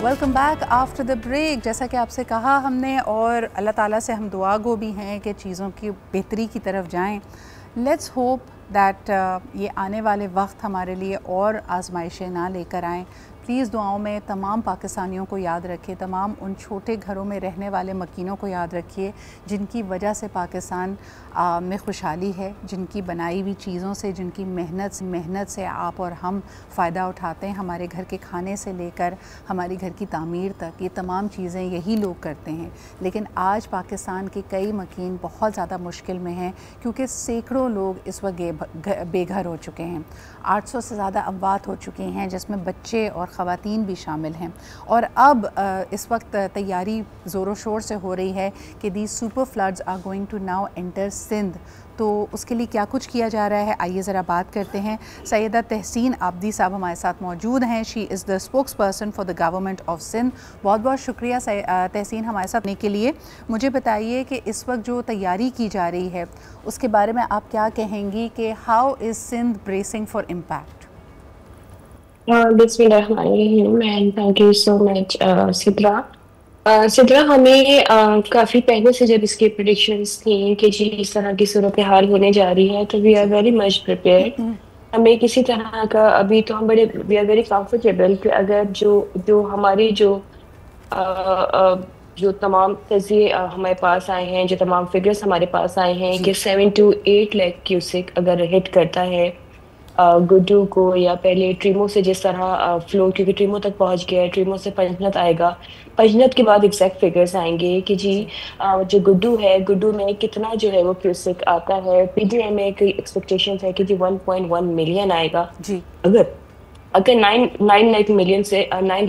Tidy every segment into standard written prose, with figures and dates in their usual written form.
Welcome back after the break. जैसा कि आपसे कहा हमने और अल्लाह ताला से हम दुआ गो भी हैं कि चीज़ों की बेहतरी की तरफ जाएं। लेट्स होप दैट ये आने वाले वक्त हमारे लिए और आजमाइशें ना लेकर आएँ। प्लीज़ दुआओं में तमाम पाकिस्तानियों को याद रखिए, तमाम उन छोटे घरों में रहने वाले मकीनों को याद रखिए जिनकी वजह से पाकिस्तान में खुशहाली है, जिनकी बनाई हुई चीज़ों से, जिनकी मेहनत से आप और हम फ़ायदा उठाते हैं। हमारे घर के खाने से लेकर हमारी घर की तामीर तक ये तमाम चीज़ें यही लोग करते हैं। लेकिन आज पाकिस्तान के कई मकीन बहुत ज़्यादा मुश्किल में हैं क्योंकि सैकड़ों लोग इस वक्त बेघर हो चुके हैं। 800 से ज़्यादा अमवात हो चुके हैं जिसमें बच्चे और ख़वातीन भी शामिल हैं। और अब इस वक्त तैयारी ज़ोरों शोर से हो रही है कि the super floods are going to now enter Sindh. तो उसके लिए क्या कुछ किया जा रहा है, आइए ज़रा बात करते हैं। सैयदा तहसीन आबदी साहब हमारे साथ मौजूद हैं। She is the spokes person for the government of Sindh. बहुत बहुत शुक्रिया तहसीन हमारे साथ आने के लिए। मुझे बताइए कि इस वक्त जो तैयारी की जा रही है उसके बारे में आप क्या कहेंगी कि how is Sindh bracing for impact? बिस्मिल्लाहिर्रहमानिर्रहीम and thank you so much Sidra. Sidra, हमें काफी पहले से जब इसकी प्रिडिक्शंस थी कि जी इस तरह की सूरत हाल होने जा रही है, तो we are very much prepared. हमें किसी तरह का अभी तो हम बड़े वी आर वेरी कंफर्टेबल कि अगर जो जो हमारी अ, अ, जो तमाम तजिए हमारे पास आए हैं, जो तमाम फिगर्स हमारे पास आए हैं कि 7 to 8 लाख क्यूसिक अगर हिट करता है गुड्डू को, या पहले ट्रीमो से जिस तरह फ्लो, क्योंकि ट्रीमो तक पहुंच गया है, ट्रीमो से पंजनत आएगा, पंजनत के बाद एग्जैक्ट फिगर्स आएंगे कि जी जो गुड्डू है, गुड्डू में कितना जो है वो क्यूसिक आता है। पीडीएम में की एक्सपेक्टेशन है कि जी 1.1 मिलियन आएगा। जी, अगर अगर 9 लाख से 9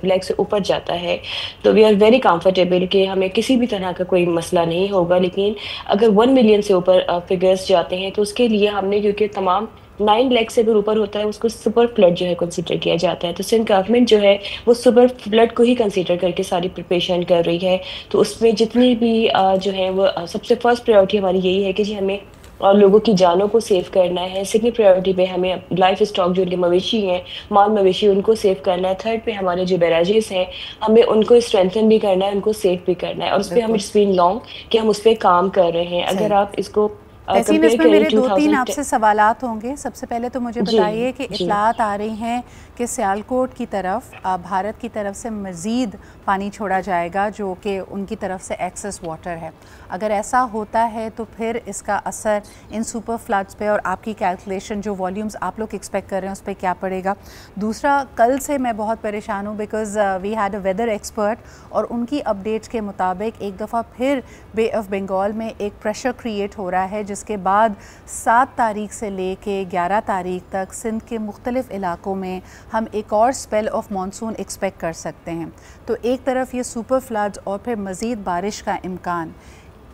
लाख से ऊपर जाता है तो वी आर वेरी कंफर्टेबल कि हमें किसी भी तरह का कोई मसला नहीं होगा। लेकिन अगर 1 मिलियन से ऊपर फिगर्स जाते हैं तो उसके लिए हमने, क्योंकि तमाम 9 लाख से अगर ऊपर होता है, उसको सुपर फ्लड जो है कंसीडर किया जाता है। तो सिंध गवर्नमेंट जो है वो सुपर फ्लड को ही कंसीडर करके सारी प्रिपरेशन कर रही है। तो उसमें जितनी भी जो है वो सबसे फर्स्ट प्रायोरिटी हमारी यही है कि जी हमें और लोगों की जानों को सेव करना है। सेकंड प्रायोरिटी पे हमें लाइफ स्टॉक, जो उनके मवेशी हैं, माल मवेशी, उनको सेव करना है। थर्ड पे हमारे जो बैराजेस हैं, हमें उनको स्ट्रेंथन भी करना है, उनको सेव भी करना है। और उस पर हम, बिल्कुल इट्स बीन लॉन्ग कि हम उस पर काम कर रहे हैं। अगर सही। आप इसको तहसीन, कंपेयर इसमें करें मेरे दो तीन 2010। आपसे सवालात होंगे। सबसे पहले तो मुझे जी बताइए कि जी। इतलात आ रही हैं कि सियालकोट की तरफ भारत की तरफ से मज़ीद पानी छोड़ा जाएगा जो कि उनकी तरफ से एक्सेस वाटर है। अगर ऐसा होता है तो फिर इसका असर इन सुपर फ्लड्स पे और आपकी कैलकुलेशन जो वॉल्यूम्स आप लोग एक्सपेक्ट कर रहे हैं उस पर क्या पड़ेगा? दूसरा, कल से मैं बहुत परेशान हूँ because we had a weather expert और उनकी अपडेट्स के मुताबिक एक दफ़ा फिर बे ऑफ बंगाल में एक प्रेशर क्रिएट हो रहा है, जिसके बाद 7 तारीख से लेके 11 तारीख तक सिंध के मुख्तलिफ़ इलाकों में हम एक और स्पेल ऑफ मानसून एक्सपेक्ट कर सकते हैं। तो एक तरफ ये सुपर फ्लड्स और फिर मज़ीद बारिश का इम्कान,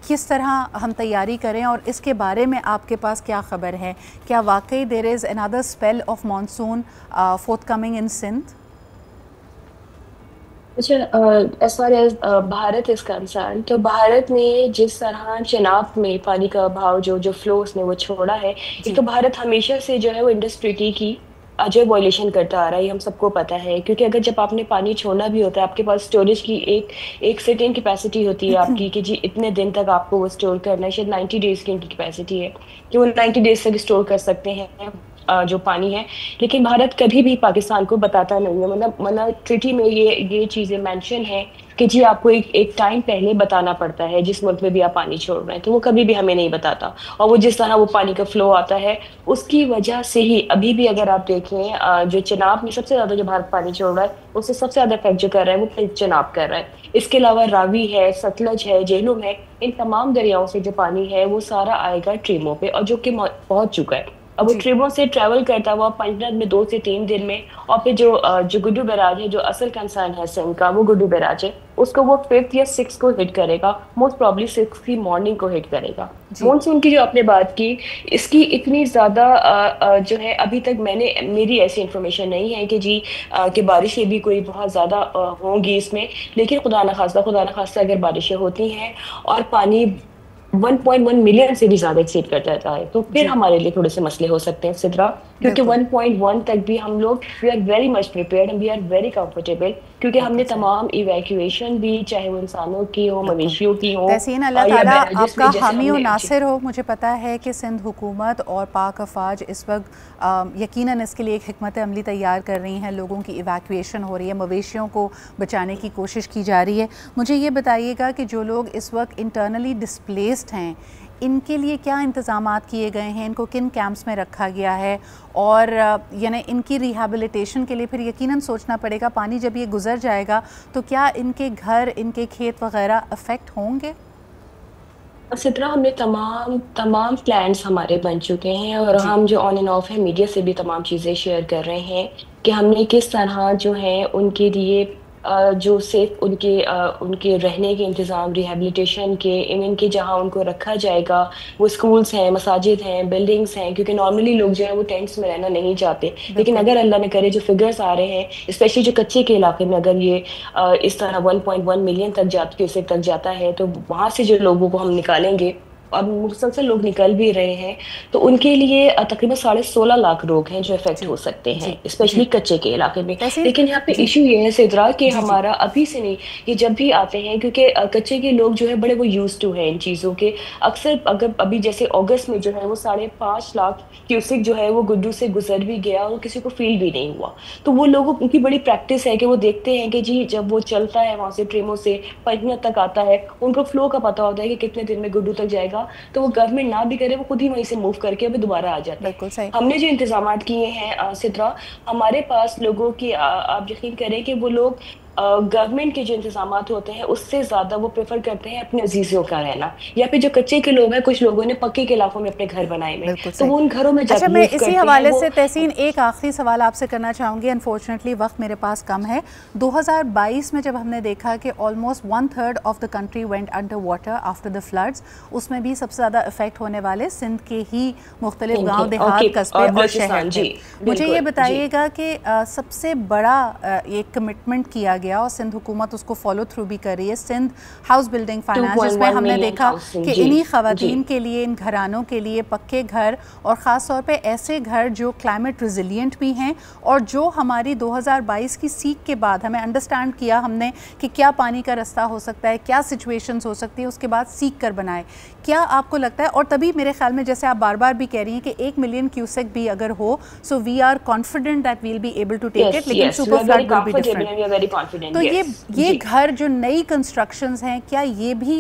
किस तरह हम तैयारी करें और इसके बारे में आपके पास क्या ख़बर है? क्या वाकई there is another spell of monsoon forth coming in Sindh? अच्छा, as far as Bharat is concern, तो भारत ने जिस तरह चिनाब में पानी का बहाव, जो जो फ्लो उसने वो छोड़ा है। एक जी, तो भारत हमेशा से जो है वो इंडस ट्रीटी की जो वायलेशन करता आ रहा है, ये हम सबको पता है। क्योंकि अगर जब आपने पानी छोड़ना भी होता है, आपके पास स्टोरेज की एक एक सर्टेन कैपेसिटी होती है आपकी कि जी इतने दिन तक आपको वो स्टोर करना है। शायद 90 डेज की उनकी कैपेसिटी है कि वो 90 डेज तक स्टोर कर सकते हैं जो पानी है। लेकिन भारत कभी भी पाकिस्तान को बताता नहीं है, मतलब ट्रिटी में ये चीजें मेंशन है कि जी आपको एक टाइम पहले बताना पड़ता है जिस मुल्क में भी आप पानी छोड़ रहे हैं, तो वो कभी भी हमें नहीं बताता। और वो जिस तरह वो पानी का फ्लो आता है, उसकी वजह से ही अभी भी अगर आप देखें जो चिनाब में सबसे ज्यादा जो भारत पानी छोड़ रहा है, उससे सबसे ज्यादा इफेक्ट जो कर रहा है वो चिनाब कर रहा है। इसके अलावा रावी है, सतलज है, झेलम है, इन तमाम दरियाओं से जो पानी है वो सारा आएगा ट्रीमो पे, और जो कि पहुंच चुका है। अब वो जी, ट्रिमो से ट्रेवल करता हुआ पंजनद में 2 से 3 दिन में, और फिर जो गुड्डू बैराज है, जो असल कंसर्न है सिंध का, वो गुड्डू बैराज है, उसको वो 5th या 6th को हिट करेगा। मोस्ट प्रॉब्ली 6th की मॉर्निंग को हिट करेगा। जी, मॉनसून की जो आपने बात की, इसकी इतनी ज्यादा जो है अभी तक मेरी ऐसी इंफॉर्मेशन नहीं है कि जी कि बारिशें भी कोई बहुत ज्यादा होंगी इसमें। लेकिन खुदा न खास्ता अगर बारिशें होती हैं और पानी 1.1 मिलियन से भी ज्यादा एक्सीड कर जाता है, तो फिर जी, हमारे लिए थोड़े से मसले हो सकते हैं सिद्रा। क्योंकि बिल्कुल 1.1 तक भी हम लोग we are very much prepared, we are very comfortable क्योंकि हमने तमाम इवैक्यूएशन भी, चाहे वो इंसानों की हो, मवेशियों की हो, तहसीन अल्लाह या ताला बैराजेस आपका में जैसे हामी व हमने नासिर हो। मुझे पता है कि सिंध हुकूमत और पाक अफवाज इस वक्त यकीनन इसके लिए एक हिकमत अमली तैयार कर रही हैं, लोगों की इवैक्यूएशन हो रही है, मवेशियों को बचाने की कोशिश की जा रही है। मुझे ये बताइएगा कि जो लोग इस वक्त इंटरनली डिस्प्लेस्ड हैं, इनके लिए क्या इंतज़ामात किए गए हैं, इनको किन कैंप्स में रखा गया है, और यानी इनकी रिहैबिलिटेशन के लिए फिर यकीनन सोचना पड़ेगा पानी जब ये गुजर जाएगा तो क्या इनके घर, इनके खेत वगैरह अफेक्ट होंगे? इस तरह हमने तमाम तमाम प्लान्स हमारे बन चुके हैं, और जी। हम जो ऑन एंड ऑफ है मीडिया से भी तमाम चीज़ें शेयर कर रहे हैं कि हमने किस तरह जो है उनके लिए जो सेफ उनके रहने के इंतज़ाम, रिहैबिलिटेशन के, इनके जहाँ उनको रखा जाएगा, वो स्कूल्स हैं, मसाजिद हैं, बिल्डिंग्स हैं, क्योंकि नॉर्मली लोग जो है वो टेंट्स में रहना नहीं चाहते। लेकिन अगर अल्लाह न करे जो फिगर्स आ रहे हैं, स्पेशली जो कच्चे के इलाके में, अगर ये इस तरह 1.1 मिलियन तक क्यूसेक तक जाता है, तो वहाँ से जो लोगों को हम निकालेंगे, और मुसलसल लोग निकल भी रहे हैं, तो उनके लिए तकरीबन 16.5 लाख लोग हैं जो इफेक्ट हो सकते हैं, स्पेशली कच्चे के इलाके में। लेकिन यहाँ पे इशू ये है सिद्रा कि हमारा अभी से नहीं, ये जब भी आते हैं, क्योंकि कच्चे के लोग जो है बड़े वो यूज टू है इन चीज़ों के। अक्सर अगर अभी जैसे अगस्त में जो है वो 5.5 लाख क्यूसेक जो है वो गुड्डू से गुजर भी गया और किसी को फील भी नहीं हुआ। तो वो लोगों उनकी बड़ी प्रैक्टिस है कि वो देखते हैं कि जी जब वो चलता है वहां से ट्रेमो से 5 मिनट तक आता है, उनको फ्लो का पता होता है कि कितने दिन में गुड्डू तक जाएगा, तो वो गवर्नमेंट ना भी करे, वो खुद ही वहीं से मूव करके अभी दोबारा आ जाते हैं। हमने जो इंतजामात किए हैं सिद्रा, हमारे पास लोगों की आप यकीन करें कि वो लोग गवर्नमेंट के जो इंतजाम होते हैं उससे ज्यादा वो प्रेफर करते हैं अपने अजीजों का रहना, या फिर जो कच्चे के लोग हैं, कुछ लोगों ने पक्के के इलाकों में अपने घर बनाए हुए, तो वो उन घरों में अच्छा, मैं इसी हवाले से तहसीन एक आखिरी सवाल आपसे करना चाहूँगी। अनफॉर्चुनेटली वक्त मेरे पास कम है। 2022 में जब हमने देखा कि almost 1/3 of the country went under water after the floods, उसमें भी सबसे ज़्यादा इफेक्ट होने वाले सिंध के ही मुख्तलिफ गाँव, देहात, कस्बे और शहर थे। मुझे ये बताइएगा कि सबसे बड़ा एक कमिटमेंट किया गया और सिंध हुकूमत उसको फॉलो थ्रू भी कर रही है, सिंध हाउस बिल्डिंग फाइनेंस, जिसमें हमने देखा कि इन्हीं खवातीन के लिए, इन घरानों के लिए पक्के घर, और ख़ास तौर पे ऐसे घर जो क्लाइमेट रिजिलियंट भी हैं, और जो हमारी 2022 की सीख के बाद हमें अंडरस्टैंड किया हमने कि क्या पानी का रास्ता हो सकता है, क्या सिचुएशंस हो सकती है, उसके बाद सीख कर बनाए। क्या आपको लगता है, और तभी मेरे ख्याल में जैसे आप बार बार भी कह रही हैं कि 1 मिलियन क्यूसेक भी अगर हो, so we are confident that we'll be able to take it, लेकिन super flood will be different. तो ये घर जो नई कंस्ट्रक्शंस हैं, क्या ये भी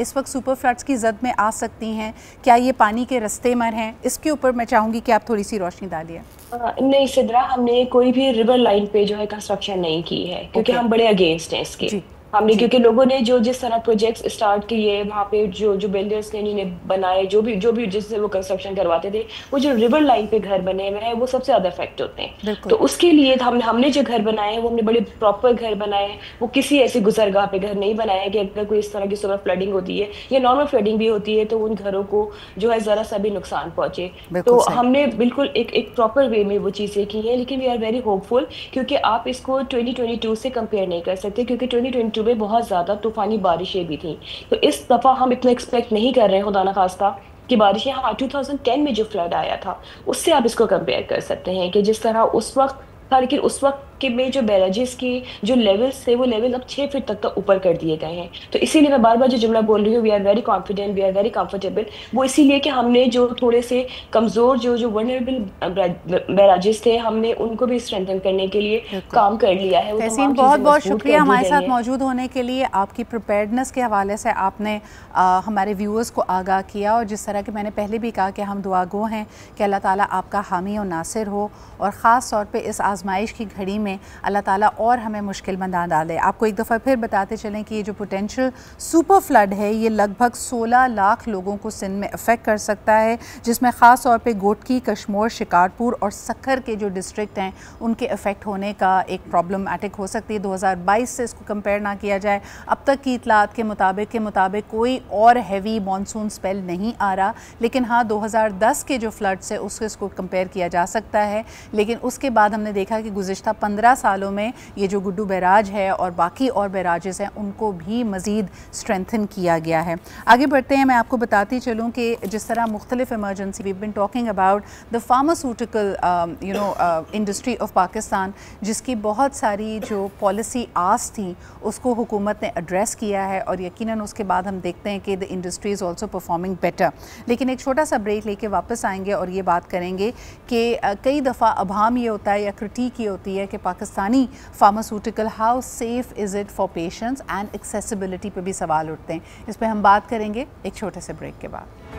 इस वक्त सुपर फ्लड्स की जद में आ सकती हैं? क्या ये पानी के रास्ते में हैं? इसके ऊपर मैं चाहूँगी कि आप थोड़ी सी रोशनी डालिए। नहीं सिद्रा, हमने कोई भी रिवर लाइन पे जो है कंस्ट्रक्शन नहीं की है, क्योंकि हम बड़े अगेंस्ट हैं इसके। हमने क्योंकि लोगों ने जो जिस तरह प्रोजेक्ट्स स्टार्ट किए, वहाँ पे जो बिल्डर्स ने जिन्हें बनाए, जो भी जिससे वो कंस्ट्रक्शन करवाते थे, वो जो रिवर लाइन पे घर बने हुए हैं वो सबसे ज्यादा इफेक्ट होते हैं। तो उसके लिए हमने जो घर बनाए हैं वो हमने बड़े प्रॉपर घर बनाए हैं। वो किसी ऐसी गुजरगाह पे घर नहीं बनाए कि अगर कोई इस तरह की सुबह फ्लडिंग होती है या नॉर्मल फ्लडिंग भी होती है तो उन घरों को जो है जरा सा भी नुकसान पहुंचे। तो हमने बिल्कुल एक प्रॉपर वे में वो चीजें की हैं। लेकिन वी आर वेरी होपफुल, क्योंकि आप इसको 2022 से कंपेयर नहीं कर सकते, क्योंकि 2022 में बहुत ज्यादा तूफानी बारिशें भी थी। तो इस दफा हम इतना एक्सपेक्ट नहीं कर रहे हैं खुदा ना खास्ता कि बारिशें, हाँ 2010 में जो फ्लड आया था उससे आप इसको कंपेयर कर सकते हैं कि जिस तरह उस वक्त था। लेकिन उस वक्त के में जो बैराजेस की जो लेवल्स थे वो लेवल अब 6 फीट तक ऊपर कर दिए गए हैं। तो इसीलिए मैं बार बार जो जुमला बोल रही हूँ, we are very confident, we are very comfortable, वो इसीलिए कि हमने जो थोड़े से कमजोर जो वल्नरेबल बैराजेस थे, हमने उनको भी स्ट्रेंथन करने के लिए काम कर लिया है। तहसीन, बहुत बहुत शुक्रिया हमारे साथ मौजूद होने के लिए। आपकी प्रिपेयर्डनेस के हवाले से आपने हमारे व्यूअर्स को आगाह किया, और जिस तरह के मैंने पहले भी कहा कि हम दुआगो हैं कि अल्लाह ताला आपका हामी और नासिर हो, और ख़ास तौर पे इस आजमाइश की घड़ी में अल्लाह ताला और हमें मुश्किल में ना डाले। आपको एक दफ़ा फिर बताते चलें कि ये जो पोटेंशियल सुपर फ्लड है ये लगभग 16 लाख लोगों को सिंध में अफेक्ट कर सकता है, जिसमें ख़ास तौर पे गोटकी, कश्मोर, शिकारपुर और सक्खर के जो डिस्ट्रिक्ट हैं उनके अफेक्ट होने का एक प्रॉब्लमैटिक हो सकती है। 2022 से इसको कंपेयर ना किया जाए, अब तक की इतलात के मुताबिक कोई और हैवी मानसून स्पेल नहीं आ रहा, लेकिन हाँ 2010 के जो फ्लड से उसको कंपेयर किया जा सकता है। लेकिन उसके बाद हमने देखा कि गुज़िश्ता 15 सालों में ये जो गुड्डू बैराज है और बाकी और बैराजेस हैं उनको भी मज़ीद स्ट्रेंथन किया गया है। आगे बढ़ते हैं, मैं आपको बताती चलूँ कि जिस तरह मुख्तलिफ emergency, we been talking about the pharmaceutical industry of Pakistan, जिसकी बहुत सारी जो पॉलिसी आस थी उसको हुकूमत ने एड्रेस किया है और यकीनन उसके बाद हम देखते हैं कि the industry is also performing better. लेकिन एक छोटा सा ब्रेक लेके वापस आएंगे और ये बात करेंगे कि कई दफ़ा अभाम ये होता है या क्रिटिक ये होती है कि Pakistani pharmaceutical how safe is it for patients and accessibility पे भी सवाल उठते हैं। इस पर हम बात करेंगे एक छोटे से ब्रेक के बाद।